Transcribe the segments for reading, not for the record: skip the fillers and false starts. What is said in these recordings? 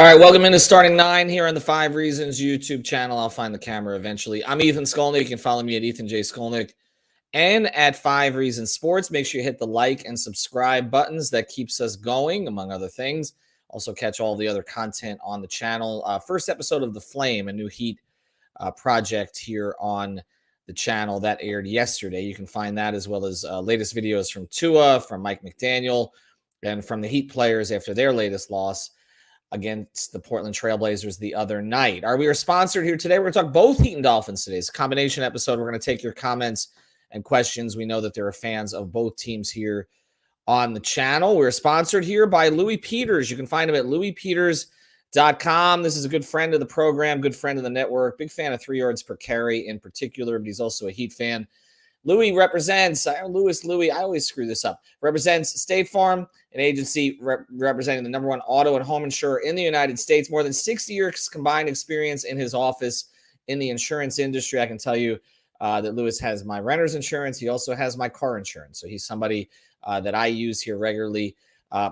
All right, welcome into Starting Nine here on the Five Reasons YouTube channel. I'll find the camera eventually. I'm Ethan Skolnick. You can follow me at Ethan J. Skolnick and at Five Reasons Sports. Make sure you hit the like and subscribe buttons. That keeps us going, among other things. Also catch all the other content on the channel. First episode of The Flame, a new Heat project here on the channel that aired yesterday. You can find that as well as latest videos from Tua, from Mike McDaniel, and from the Heat players after their latest loss against the Portland Trailblazers the other night. We are sponsored here today. We're going to talk both Heat and Dolphins today. It's a combination episode. We're going to take your comments and questions. We know that there are fans of both teams here on the channel. We're sponsored here by Louis Peters. You can find him at louispeters.com. This is a good friend of the program, good friend of the network, big fan of 3 yards per carry in particular, but he's also a Heat fan. Louis represents, I always screw this up, represents State Farm, an agency representing the #1 auto and home insurer in the United States. More than 60 years combined experience in his office in the insurance industry. I can tell you that Louis has my renter's insurance. He also has my car insurance. So he's somebody that I use here regularly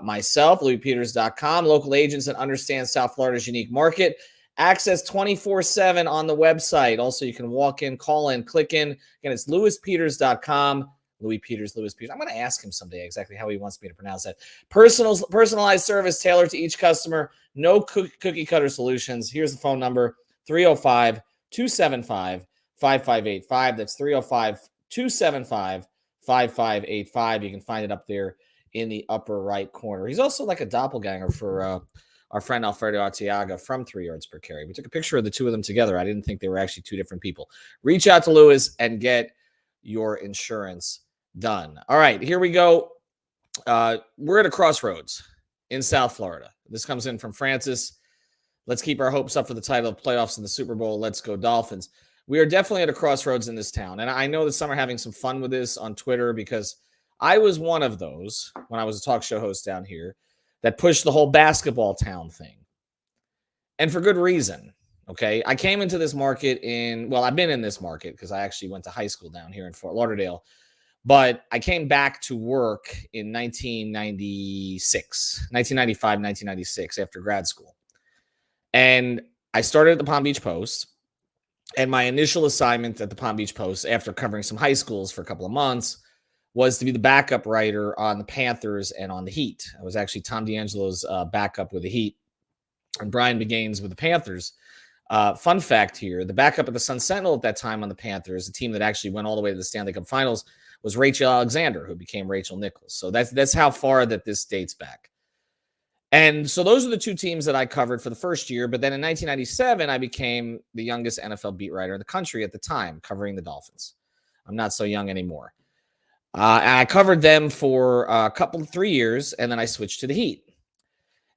myself. louispeters.com, local agents that understand South Florida's unique market. Access 24/7 on the website. Also, you can walk in, call in, click in. Again, it's louispeters.com. Louis Peters. I'm going to ask him someday exactly how he wants me to pronounce that. Personalized service tailored to each customer. No cookie cutter solutions. Here's the phone number, 305-275-5585. That's 305-275-5585. You can find it up there in the upper right corner. He's also like a doppelganger for our friend Alfredo Arteaga from 3 yards per carry. We took a picture of the two of them together. I didn't think they were actually two different people. Reach out to Louis and get your insurance done. All right, here we go. We're at a crossroads in South Florida. This comes in from Francis. Let's keep our hopes up for the title of playoffs in the Super Bowl. Let's go Dolphins. We are definitely at a crossroads in this town. And I know that some are having some fun with this on Twitter because I was one of those when I was a talk show host down here that pushed the whole basketball town thing. And for good reason, okay? I came into this market I've been in this market because I actually went to high school down here in Fort Lauderdale. But I came back to work in 1995, 1996 after grad school. And I started at the Palm Beach Post. And my initial assignment at the Palm Beach Post, after covering some high schools for a couple of months, was to be the backup writer on the Panthers and on the Heat. I was actually Tom D'Angelo's backup with the Heat and Brian Begains with the Panthers. Fun fact here, the backup of the Sun Sentinel at that time on the Panthers, the team that actually went all the way to the Stanley Cup Finals, was Rachel Alexander, who became Rachel Nichols. So that's how far that this dates back. And so those are the two teams that I covered for the first year. But then in 1997, I became the youngest NFL beat writer in the country at the time, covering the Dolphins. I'm not so young anymore. And I covered them for 3 years, and then I switched to the Heat.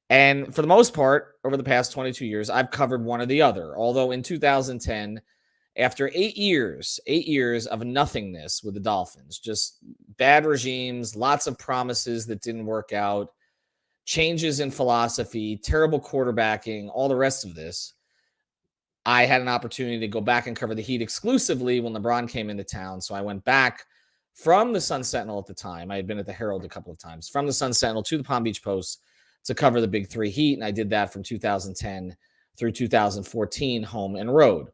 And for the most part, over the past 22 years, I've covered one or the other. Although in 2010, after 8 years of nothingness with the Dolphins, just bad regimes, lots of promises that didn't work out, changes in philosophy, terrible quarterbacking, all the rest of this, I had an opportunity to go back and cover the Heat exclusively when LeBron came into town. So I went back from the Sun Sentinel at the time. I had been at the Herald a couple of times. From the Sun Sentinel to the Palm Beach Post to cover the Big Three Heat. And I did that from 2010 through 2014, home and road.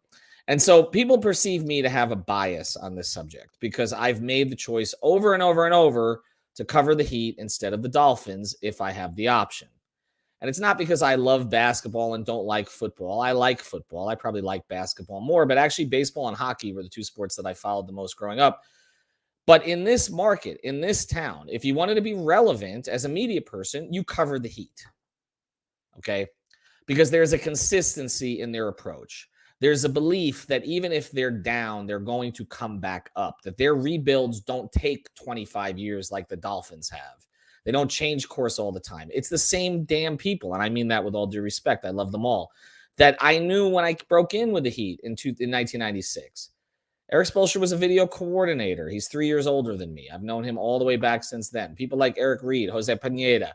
And so people perceive me to have a bias on this subject because I've made the choice over and over and over to cover the Heat instead of the Dolphins if I have the option. And it's not because I love basketball and don't like football. I like football. I probably like basketball more, but actually baseball and hockey were the two sports that I followed the most growing up. But in this market, in this town, if you wanted to be relevant as a media person, you cover the Heat, okay? Because there's a consistency in their approach. There's a belief that even if they're down, they're going to come back up, that their rebuilds don't take 25 years like the Dolphins have. They don't change course all the time. It's the same damn people, and I mean that with all due respect. I love them all. That I knew when I broke in with the Heat in 1996. Eric Spoelstra was a video coordinator. He's 3 years older than me. I've known him all the way back since then. People like Eric Reed, Jose Pineda,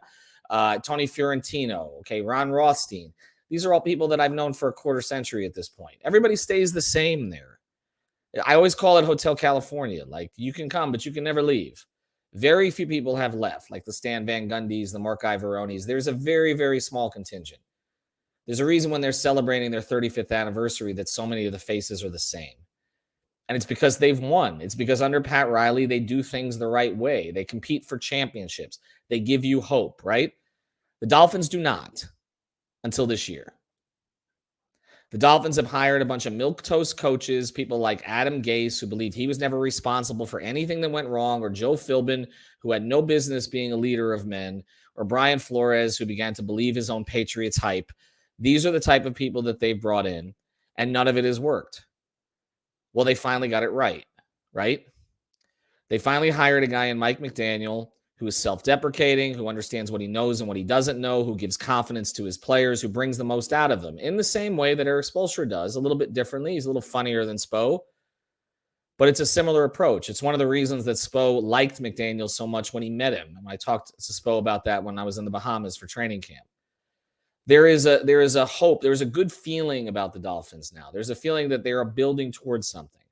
Tony Fiorentino, okay, Ron Rothstein. These are all people that I've known for a quarter century at this point. Everybody stays the same there. I always call it Hotel California. Like, you can come, but you can never leave. Very few people have left, like the Stan Van Gundys, the Mark Ivaronis. There's a very, very small contingent. There's a reason when they're celebrating their 35th anniversary that so many of the faces are the same. And it's because they've won. It's because under Pat Riley, they do things the right way. They compete for championships. They give you hope, right? The Dolphins do not until this year. The Dolphins have hired a bunch of milquetoast coaches, people like Adam Gase, who believed he was never responsible for anything that went wrong, or Joe Philbin, who had no business being a leader of men, or Brian Flores, who began to believe his own Patriots hype. These are the type of people that they've brought in, and none of it has worked. Well, they finally got it right? They finally hired a guy in Mike McDaniel who is self-deprecating, who understands what he knows and what he doesn't know, who gives confidence to his players, who brings the most out of them in the same way that Eric Spoelstra does, a little bit differently. He's a little funnier than Spo, but it's a similar approach. It's one of the reasons that Spo liked McDaniel so much when he met him. And I talked to Spo about that when I was in the Bahamas for training camp. There is a hope. There's a good feeling about the Dolphins now. There's a feeling that they are building towards something.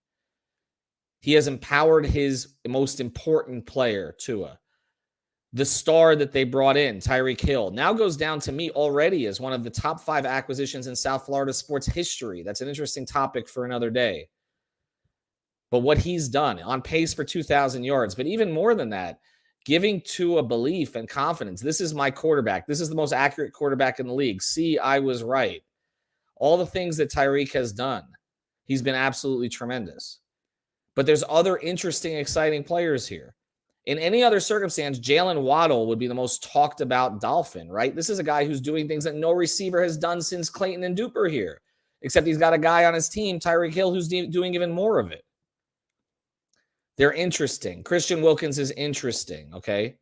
He has empowered his most important player, Tua. The star that they brought in, Tyreek Hill, now goes down to me already as one of the top 5 acquisitions in South Florida sports history. That's an interesting topic for another day. But what he's done, on pace for 2,000 yards, but even more than that, giving Tua belief and confidence. This is my quarterback. This is the most accurate quarterback in the league. See, I was right. All the things that Tyreek has done, he's been absolutely tremendous. But there's other interesting, exciting players here. In any other circumstance, Jalen Waddle would be the most talked about Dolphin, right? This is a guy who's doing things that no receiver has done since Clayton and Duper here, except he's got a guy on his team, Tyreek Hill, who's doing even more of it. They're interesting. Christian Wilkins is interesting, okay?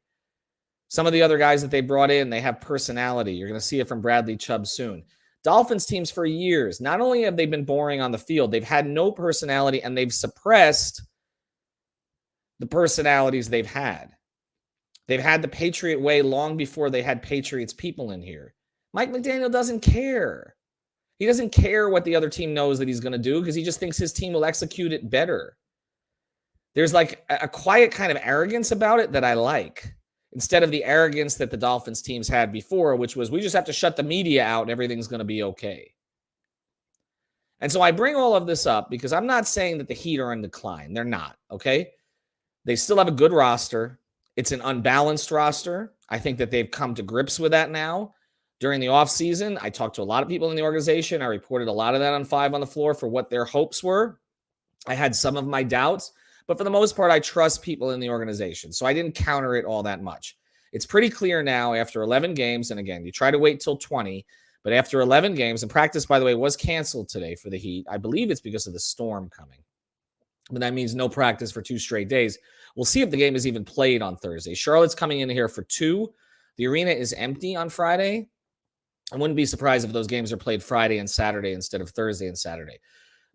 Some of the other guys that they brought in, they have personality. You're going to see it from Bradley Chubb soon. Dolphins teams for years, not only have they been boring on the field, they've had no personality, and they've suppressed the personalities they've had. They've had the Patriot way long before they had Patriots people in here. Mike McDaniel doesn't care. He doesn't care what the other team knows that he's going to do because he just thinks his team will execute it better. There's like a quiet kind of arrogance about it that I like, instead of the arrogance that the Dolphins teams had before, which was we just have to shut the media out and everything's going to be okay. And so I bring all of this up because I'm not saying that the Heat are in decline. They're not, okay? They still have a good roster. It's an unbalanced roster. I think that they've come to grips with that now. During the offseason, I talked to a lot of people in the organization. I reported a lot of that on 5 on the Floor for what their hopes were. I had some of my doubts, but for the most part, I trust people in the organization. So I didn't counter it all that much. It's pretty clear now after 11 games, and again, you try to wait till 20, but after 11 games, and practice, by the way, was canceled today for the Heat. I believe it's because of the storm coming. But that means no practice for 2 straight days. We'll see if the game is even played on Thursday. Charlotte's coming in here for 2. The arena is empty on Friday. I wouldn't be surprised if those games are played Friday and Saturday instead of Thursday and Saturday.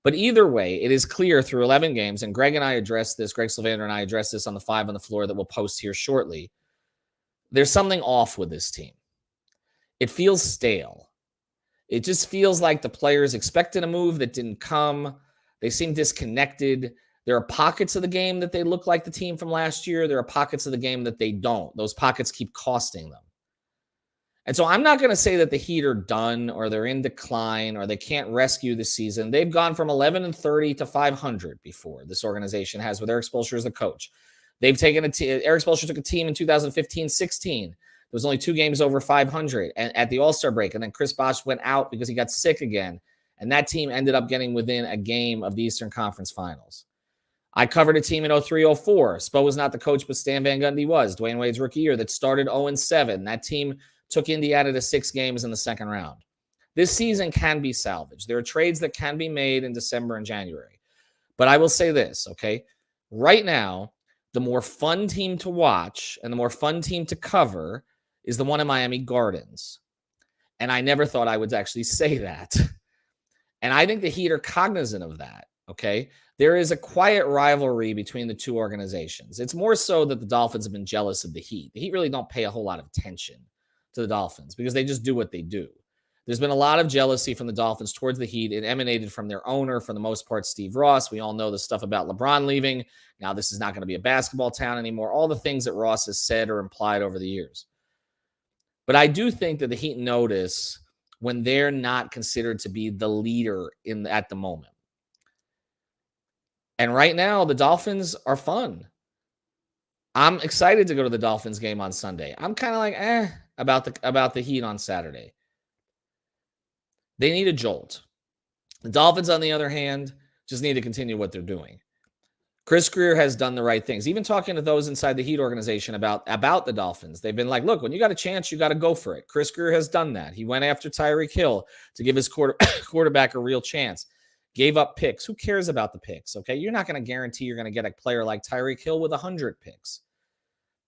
But either way, it is clear through 11 games, and Greg Sylvander and I addressed this on the 5 on the Floor that we'll post here shortly. There's something off with this team. It feels stale. It just feels like the players expected a move that didn't come. They seem disconnected. There are pockets of the game that they look like the team from last year. There are pockets of the game that they don't. Those pockets keep costing them. And so I'm not going to say that the Heat are done or they're in decline or they can't rescue the season. They've gone from 11-30 to 500 before. This organization has with Eric Spoelstra as the coach. They've taken Eric Spoelstra took a team in 2015-16. There was only 2 games over 500 and at the All-Star break. And then Chris Bosh went out because he got sick again. And that team ended up getting within a game of the Eastern Conference Finals. I covered a team in 03-04. Spo was not the coach, but Stan Van Gundy was. Dwayne Wade's rookie year that started 0-7. That team took Indiana to 6 games in the second round. This season can be salvaged. There are trades that can be made in December and January. But I will say this, okay? Right now, the more fun team to watch and the more fun team to cover is the one in Miami Gardens. And I never thought I would actually say that. And I think the Heat are cognizant of that, okay? There is a quiet rivalry between the two organizations. It's more so that the Dolphins have been jealous of the Heat. The Heat really don't pay a whole lot of attention to the Dolphins because they just do what they do. There's been a lot of jealousy from the Dolphins towards the Heat. It emanated from their owner, for the most part, Steve Ross. We all know the stuff about LeBron leaving. Now this is not going to be a basketball town anymore. All the things that Ross has said or implied over the years. But I do think that the Heat notice when they're not considered to be the leader at the moment. And right now, the Dolphins are fun. I'm excited to go to the Dolphins game on Sunday. I'm kind of like, about the Heat on Saturday. They need a jolt. The Dolphins, on the other hand, just need to continue what they're doing. Chris Greer has done the right things. Even talking to those inside the Heat organization about the Dolphins, they've been like, look, when you got a chance, you got to go for it. Chris Greer has done that. He went after Tyreek Hill to give his quarterback a real chance. Gave up picks. Who cares about the picks? Okay, you're not going to guarantee you're going to get a player like Tyreek Hill with 100 picks.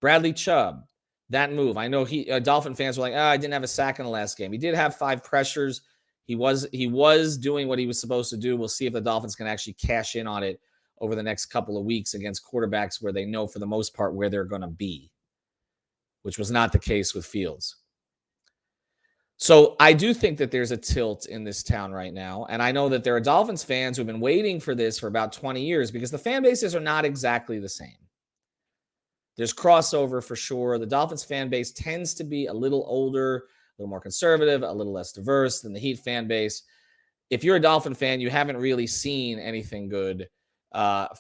Bradley Chubb, that move. I know Dolphin fans were like, I didn't have a sack in the last game. He did have 5 pressures. He was doing what he was supposed to do. We'll see if the Dolphins can actually cash in on it over the next couple of weeks against quarterbacks where they know for the most part where they're going to be, which was not the case with Fields. So I do think that there's a tilt in this town right now. And I know that there are Dolphins fans who've been waiting for this for about 20 years because the fan bases are not exactly the same. There's crossover for sure. The Dolphins fan base tends to be a little older, a little more conservative, a little less diverse than the Heat fan base. If you're a Dolphin fan, you haven't really seen anything good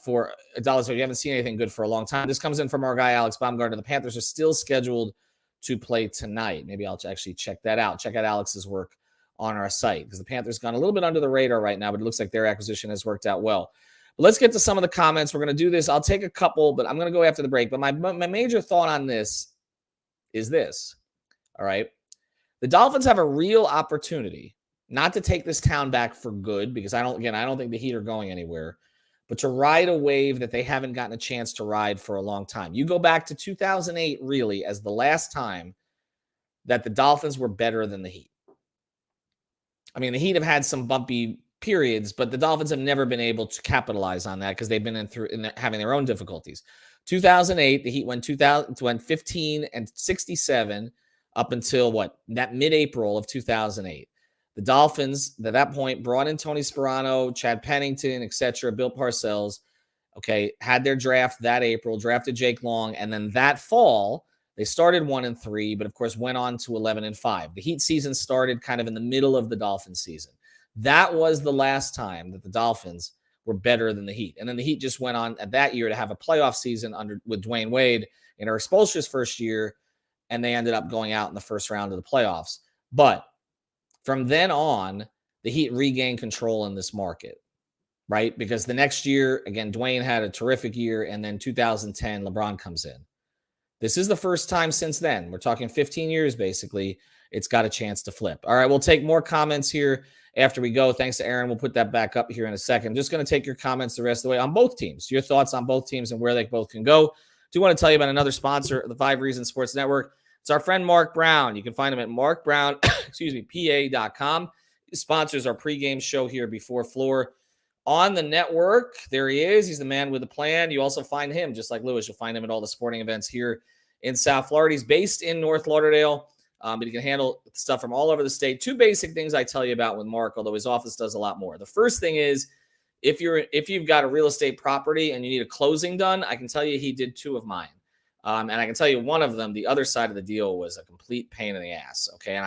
for a dollar. So you haven't seen anything good for a long time. This comes in from our guy, Alex Baumgartner. The Panthers are still scheduled to play tonight. Maybe I'll actually check that out. Check out Alex's work on our site because the Panthers gone a little bit under the radar right now, but it looks like their acquisition has worked out well. But let's get to some of the comments. We're going to do this. I'll take a couple, but I'm going to go after the break. But my major thought on this is this. All right. The Dolphins have a real opportunity not to take this town back for good because I don't think the Heat are going anywhere, but to ride a wave that they haven't gotten a chance to ride for a long time. You go back to 2008, really, as the last time that the Dolphins were better than the Heat. I mean, the Heat have had some bumpy periods, but the Dolphins have never been able to capitalize on that because they've been having their own difficulties. 2008, the Heat went 15-67 up until that mid-April of 2008. The Dolphins, at that point, brought in Tony Sperano, Chad Pennington, etc., Bill Parcells, had their draft that April, drafted Jake Long, and then that fall, they started 1-3, but of course went on to 11-5. The Heat season started kind of in the middle of the Dolphins season. That was the last time that the Dolphins were better than the Heat. And then the Heat just went on at that year to have a playoff season with Dwayne Wade in Eric Spoelstra's first year, and they ended up going out in the first round of the playoffs. But from then on, the Heat regained control in this market, right? Because the next year, again, Dwayne had a terrific year, and then 2010, LeBron comes in. This is the first time since then. We're talking 15 years, basically. It's got a chance to flip. All right, we'll take more comments here after we go. Thanks to Aaron. We'll put that back up here in a second. I'm just going to take your comments the rest of the way on both teams, your thoughts on both teams and where they both can go. Do want to tell you about another sponsor of the 5 Reasons Sports Network. It's our friend Mark Brown. You can find him at markbrown.pa.com. He sponsors our pregame show here before Floor on the network. There he is. He's the man with the plan. You also find him, just like Lewis, you'll find him at all the sporting events here in South Florida. He's based in North Lauderdale, but he can handle stuff from all over the state. 2 basic things I tell you about with Mark, although his office does a lot more. The first thing is if you've got a real estate property and you need a closing done, I can tell you he did 2 of mine. And I can tell you one of them, the other side of the deal was a complete pain in the ass. Okay. And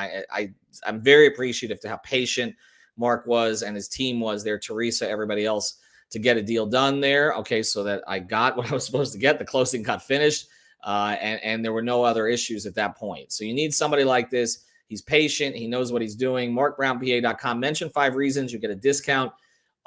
I'm very appreciative to how patient Mark was and his team was there, Teresa, everybody else, to get a deal done there. Okay. So that I got what I was supposed to get. The closing got finished. And there were no other issues at that point. So you need somebody like this. He's patient. He knows what he's doing. MarkBrownPA.com. Mention 5 Reasons. You get a discount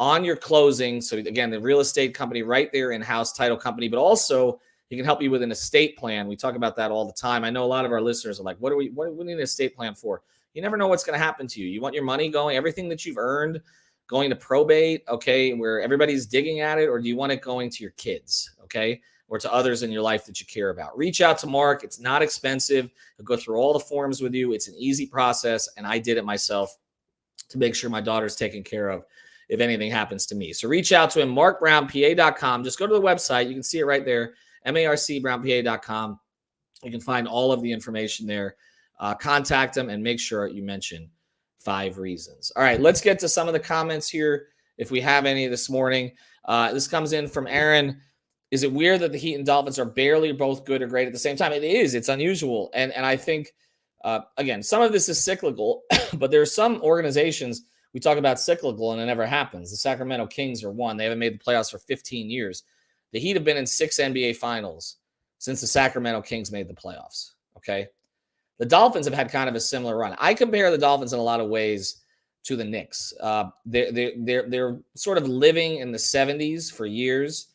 on your closing. So again, the real estate company right there, in-house title company, but also he can help you with an estate plan. We talk about that all the time. I know a lot of our listeners are like, what do we need an estate plan for? You never know what's going to happen to you. You want your money going, everything that you've earned, going to probate, okay, where everybody's digging at it, or do you want it going to your kids, okay, or to others in your life that you care about? Reach out to Mark. It's not expensive. He'll go through all the forms with you. It's an easy process, and I did it myself to make sure my daughter's taken care of if anything happens to me. So reach out to him, markbrownpa.com. Just go to the website. You can see it right there. marcbrownpa.com. You can find all of the information there. Contact them and make sure you mention 5 Reasons. All right, let's get to some of the comments here if we have any this morning. This comes in from Aaron. Is it weird that the Heat and Dolphins are barely both good or great at the same time? It is. It's unusual. And I think Again, some of this is cyclical, but there are some organizations we talk about cyclical and it never happens. The Sacramento Kings are one. They haven't made the playoffs for 15 years. The Heat have been in 6 NBA finals since the Sacramento Kings made the playoffs. Okay. The Dolphins have had kind of a similar run. I compare the Dolphins in a lot of ways to the Knicks. They're sort of living in the 70s for years.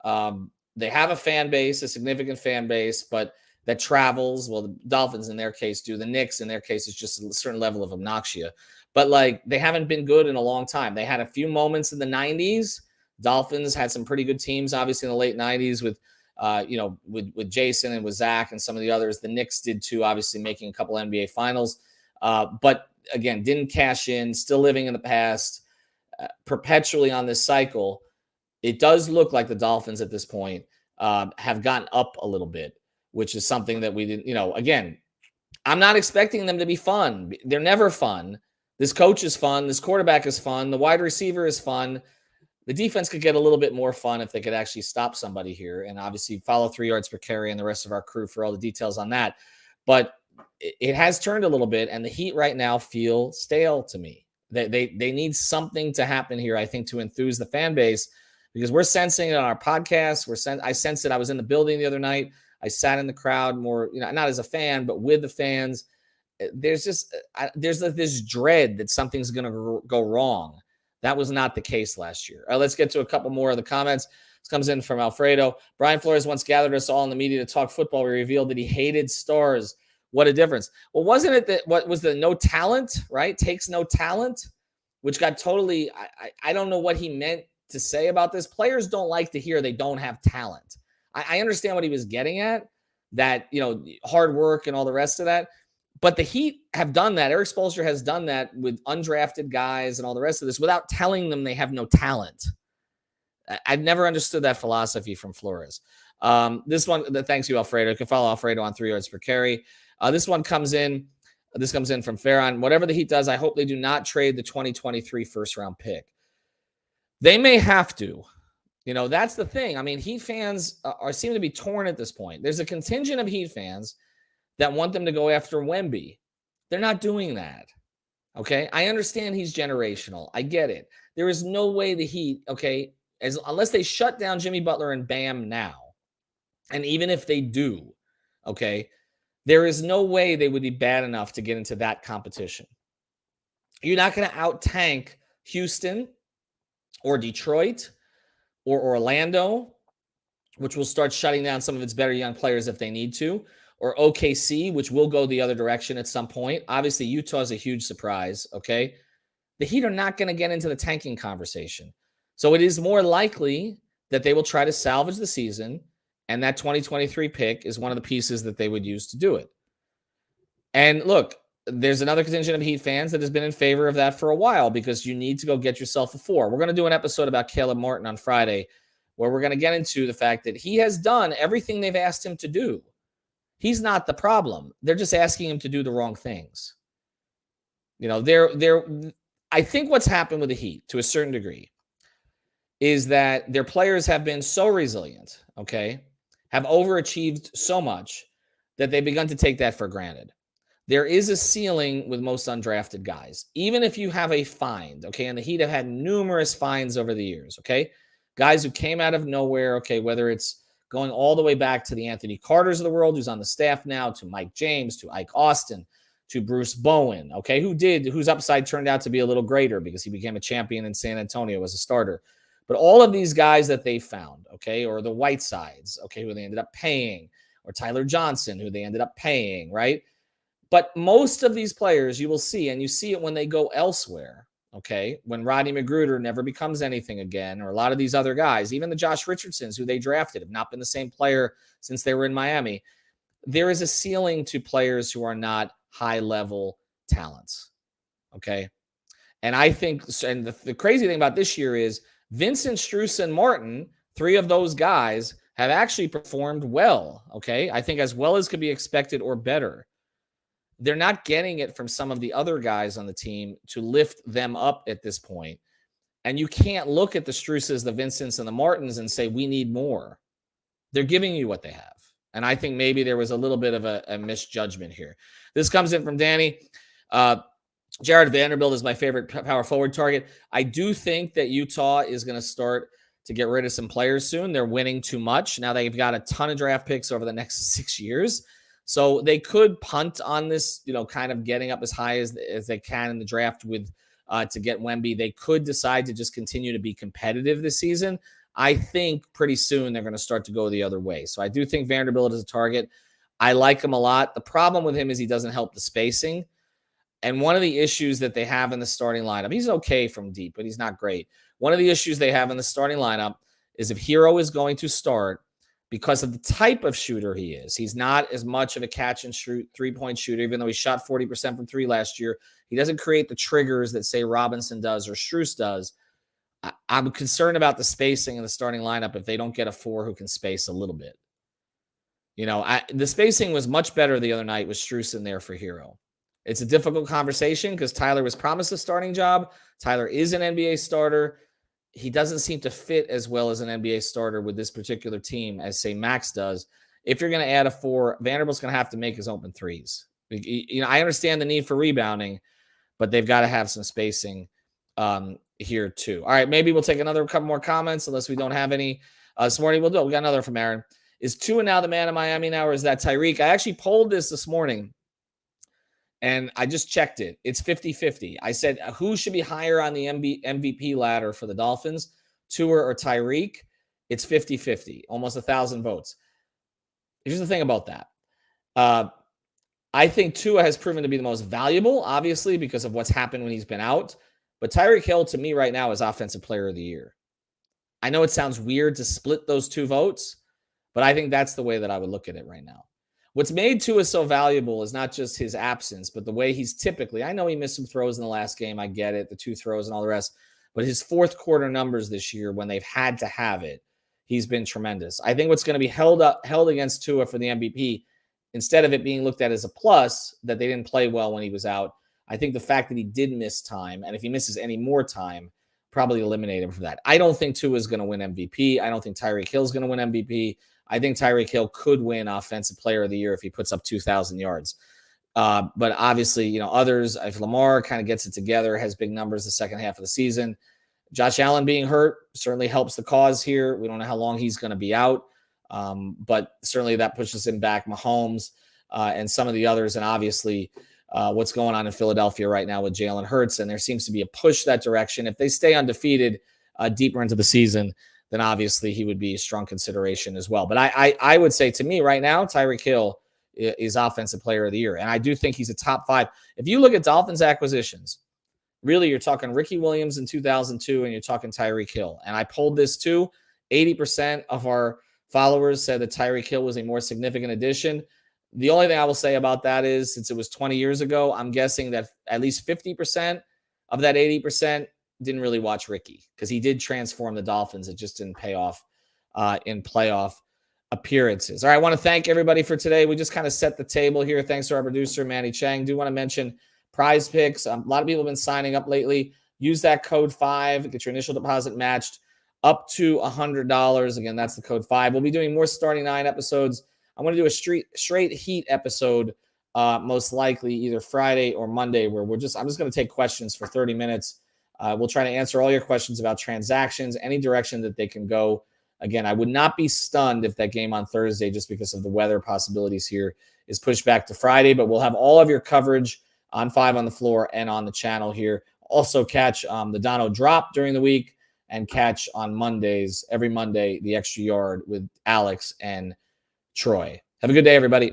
They have a fan base, a significant fan base, but that travels. Well, the Dolphins in their case do. The Knicks in their case is just a certain level of obnoxia. But like they haven't been good in a long time. They had a few moments in the 90s. Dolphins had some pretty good teams, obviously in the late 90s with with Jason and with Zach and some of the others. The Knicks did too, obviously making a couple NBA finals. But again, didn't cash in, still living in the past, perpetually on this cycle. It does look like the Dolphins at this point have gotten up a little bit, which is something that we didn't, again, I'm not expecting them to be fun. They're never fun. This coach is fun. This quarterback is fun. The wide receiver is fun. The defense could get a little bit more fun if they could actually stop somebody here. And obviously follow 3 yards per carry and the rest of our crew for all the details on that. But it has turned a little bit, and the Heat right now feel stale to me. They need something to happen here, I think, to enthuse the fan base, because we're sensing it on our podcast. I sensed it. I was in the building the other night. I sat in the crowd more, not as a fan, but with the fans. There's just this dread that something's going to go wrong. That was not the case last year. Let's get to a couple more of the comments. This comes in from Alfredo. Brian Flores once gathered us all in the media to talk football. We revealed that he hated stars. What a difference. Well, wasn't it that what was the no talent, right? Takes no talent, which got totally, I don't know what he meant to say about this. Players don't like to hear they don't have talent. I understand what he was getting at, that, hard work and all the rest of that. But the Heat have done that. Eric Spoelstra has done that with undrafted guys and all the rest of this without telling them they have no talent. I've never understood that philosophy from Flores. This one, thanks you, Alfredo. You can follow Alfredo on 3 yards per carry. This one comes in. This comes in from Farron. Whatever the Heat does, I hope they do not trade the 2023 first-round pick. They may have to. That's the thing. I mean, Heat fans seem to be torn at this point. There's a contingent of Heat fans that want them to go after Wemby. They're not doing that. Okay? I understand he's generational. I get it. There is no way the Heat, okay, unless they shut down Jimmy Butler and Bam now, and even if they do, okay, there is no way they would be bad enough to get into that competition. You're not going to out-tank Houston or Detroit or Orlando, which will start shutting down some of its better young players if they need to, or OKC, which will go the other direction at some point. Obviously, Utah is a huge surprise, okay? The Heat are not going to get into the tanking conversation. So it is more likely that they will try to salvage the season, and that 2023 pick is one of the pieces that they would use to do it. And look, there's another contingent of Heat fans that has been in favor of that for a while, because you need to go get yourself a 4. We're going to do an episode about Caleb Martin on Friday, where we're going to get into the fact that he has done everything they've asked him to do. He's not the problem. They're just asking him to do the wrong things. I think what's happened with the Heat to a certain degree is that their players have been so resilient, okay, have overachieved so much that they've begun to take that for granted. There is a ceiling with most undrafted guys, even if you have a find, okay, and the Heat have had numerous finds over the years, okay, guys who came out of nowhere, okay, whether it's going all the way back to the Anthony Carters of the world, who's on the staff now, to Mike James, to Ike Austin, to Bruce Bowen, okay, whose upside turned out to be a little greater because he became a champion in San Antonio as a starter. But all of these guys that they found, okay, or the Whitesides, okay, who they ended up paying, or Tyler Johnson, who they ended up paying, right? But most of these players you will see, and you see it when they go elsewhere, okay, when Rodney Magruder never becomes anything again, or a lot of these other guys, even the Josh Richardsons who they drafted have not been the same player since they were in Miami. There is a ceiling to players who are not high-level talents, okay? And I think, and the crazy thing about this year is Vincent, Strus, and Martin, 3 of those guys, have actually performed well, okay? I think as well as could be expected or better. They're not getting it from some of the other guys on the team to lift them up at this point. And you can't look at the Struses, the Vincents, and the Martins and say, we need more. They're giving you what they have. And I think maybe there was a little bit of a misjudgment here. This comes in from Danny. Jared Vanderbilt is my favorite power forward target. I do think that Utah is going to start to get rid of some players soon. They're winning too much. Now they've got a ton of draft picks over the next 6 years. So they could punt on this, kind of getting up as high as they can in the draft with to get Wemby. They could decide to just continue to be competitive this season. I think pretty soon they're going to start to go the other way. So I do think Vanderbilt is a target. I like him a lot. The problem with him is he doesn't help the spacing. And one of the issues that they have in the starting lineup, he's okay from deep, but he's not great. One of the issues they have in the starting lineup is if Hero is going to start, because of the type of shooter he is, he's not as much of a catch and shoot three-point shooter, even though he shot 40% from three last year. He doesn't create the triggers that, say, Robinson does or Strus does. I'm concerned about the spacing in the starting lineup if they don't get a four who can space a little bit. The spacing was much better the other night with Strus in there for Hero. It's a difficult conversation because Tyler was promised a starting job. Tyler is an NBA starter. He doesn't seem to fit as well as an NBA starter with this particular team as, say, Max does. If you're going to add a four, Vanderbilt's going to have to make his open threes. I understand the need for rebounding, but they've got to have some spacing here too. All right, maybe we'll take another couple more comments unless we don't have any this morning. We'll do it. We got another from Aaron. Is Tua now the man in Miami now, or is that Tyreek? I actually polled this morning. And I just checked it. It's 50-50. I said, who should be higher on the MVP ladder for the Dolphins, Tua or Tyreek? It's 50-50, almost 1,000 votes. Here's the thing about that. I think Tua has proven to be the most valuable, obviously, because of what's happened when he's been out. But Tyreek Hill, to me right now, is Offensive Player of the Year. I know it sounds weird to split those two votes, but I think that's the way that I would look at it right now. What's made Tua so valuable is not just his absence, but the way he's typically, I know he missed some throws in the last game. I get it, the 2 throws and all the rest, but his fourth quarter numbers this year when they've had to have it, he's been tremendous. I think what's going to be held against Tua for the MVP, instead of it being looked at as a plus that they didn't play well when he was out, I think the fact that he did miss time, and if he misses any more time, probably eliminate him from that. I don't think Tua is going to win MVP. I don't think Tyreek Hill is going to win MVP. I think Tyreek Hill could win Offensive Player of the Year if he puts up 2,000 yards. But obviously, others, if Lamar kind of gets it together, has big numbers the second half of the season. Josh Allen being hurt certainly helps the cause here. We don't know how long he's going to be out, but certainly that pushes him back. Mahomes and some of the others, and obviously what's going on in Philadelphia right now with Jalen Hurts, and there seems to be a push that direction. If they stay undefeated deeper into the season, then obviously he would be a strong consideration as well. But I would say, to me right now, Tyreek Hill is Offensive Player of the Year. And I do think he's a top 5. If you look at Dolphins acquisitions, really you're talking Ricky Williams in 2002 and you're talking Tyreek Hill. And I polled this too. 80% of our followers said that Tyreek Hill was a more significant addition. The only thing I will say about that is, since it was 20 years ago, I'm guessing that at least 50% of that 80% didn't really watch Ricky, because he did transform the Dolphins. It just didn't pay off in playoff appearances. All right, I want to thank everybody for today. We just kind of set the table here. Thanks to our producer, Manny Chang. Do want to mention Prize Picks. A lot of people have been signing up lately. Use that code 5. Get your initial deposit matched up to $100. Again, that's the code 5. We'll be doing more Starting 9 episodes. I'm going to do a straight heat episode, most likely either Friday or Monday, where I'm just going to take questions for 30 minutes. We'll try to answer all your questions about transactions, any direction that they can go. Again, I would not be stunned if that game on Thursday, just because of the weather possibilities here, is pushed back to Friday. But we'll have all of your coverage on 5 on the Floor and on the channel here. Also catch the Dono Drop during the week, and catch on Mondays, every Monday, the Extra Yard with Alex and Troy. Have a good day, everybody.